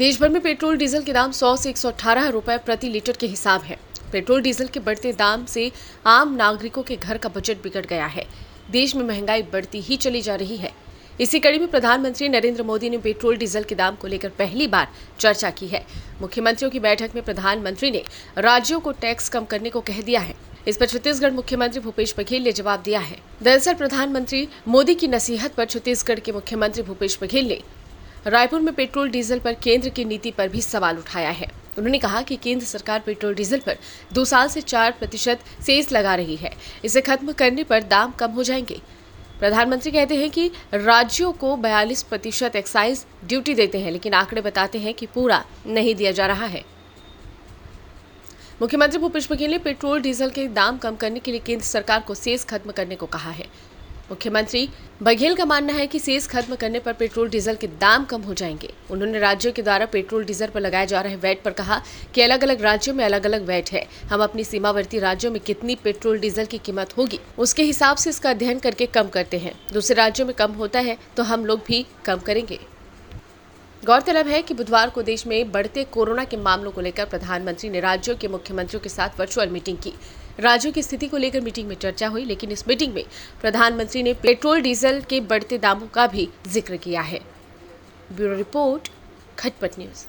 देश भर में पेट्रोल डीजल के दाम 100 से 118 रुपए प्रति लीटर के हिसाब है। पेट्रोल डीजल के बढ़ते दाम से आम नागरिकों के घर का बजट बिगड़ गया है। देश में महंगाई बढ़ती ही चली जा रही है। इसी कड़ी में प्रधानमंत्री नरेंद्र मोदी ने पेट्रोल डीजल के दाम को लेकर पहली बार चर्चा की है। मुख्यमंत्रियों की बैठक में प्रधानमंत्री ने राज्यों को टैक्स कम करने को कह दिया है। इस पर छत्तीसगढ़ मुख्यमंत्री भूपेश बघेल ने जवाब दिया है। दरअसल प्रधानमंत्री मोदी की नसीहत पर छत्तीसगढ़ के मुख्यमंत्री भूपेश बघेल ने रायपुर में पेट्रोल डीजल पर केंद्र की नीति पर भी सवाल उठाया है। उन्होंने कहा कि केंद्र सरकार पेट्रोल डीजल पर 2 साल से 4% सेस लगा रही है। इसे खत्म करने पर दाम कम हो जाएंगे। प्रधानमंत्री कहते हैं कि राज्यों को 42% एक्साइज ड्यूटी देते हैं, लेकिन आंकड़े बताते हैं कि पूरा नहीं दिया जा रहा है। मुख्यमंत्री भूपेश बघेल ने पेट्रोल डीजल के दाम कम करने के लिए केंद्र सरकार को सेस खत्म करने को कहा है। मुख्यमंत्री बघेल का मानना है कि सेस खत्म करने पर पेट्रोल डीजल के दाम कम हो जाएंगे। उन्होंने राज्यों के द्वारा पेट्रोल डीजल पर लगाए जा रहे वैट पर कहा कि अलग अलग राज्यों में अलग अलग वैट है। हम अपनी सीमावर्ती राज्यों में कितनी पेट्रोल डीजल की कीमत होगी उसके हिसाब से इसका अध्ययन करके कम करते हैं। दूसरे राज्यों में कम होता है तो हम लोग भी कम करेंगे। गौरतलब है कि बुधवार को देश में बढ़ते कोरोना के मामलों को लेकर प्रधानमंत्री ने राज्यों के मुख्यमंत्रियों के साथ वर्चुअल मीटिंग की। राज्यों की स्थिति को लेकर मीटिंग में चर्चा हुई, लेकिन इस मीटिंग में प्रधानमंत्री ने पेट्रोल डीजल के बढ़ते दामों का भी जिक्र किया है। ब्यूरो रिपोर्ट, खटपट न्यूज।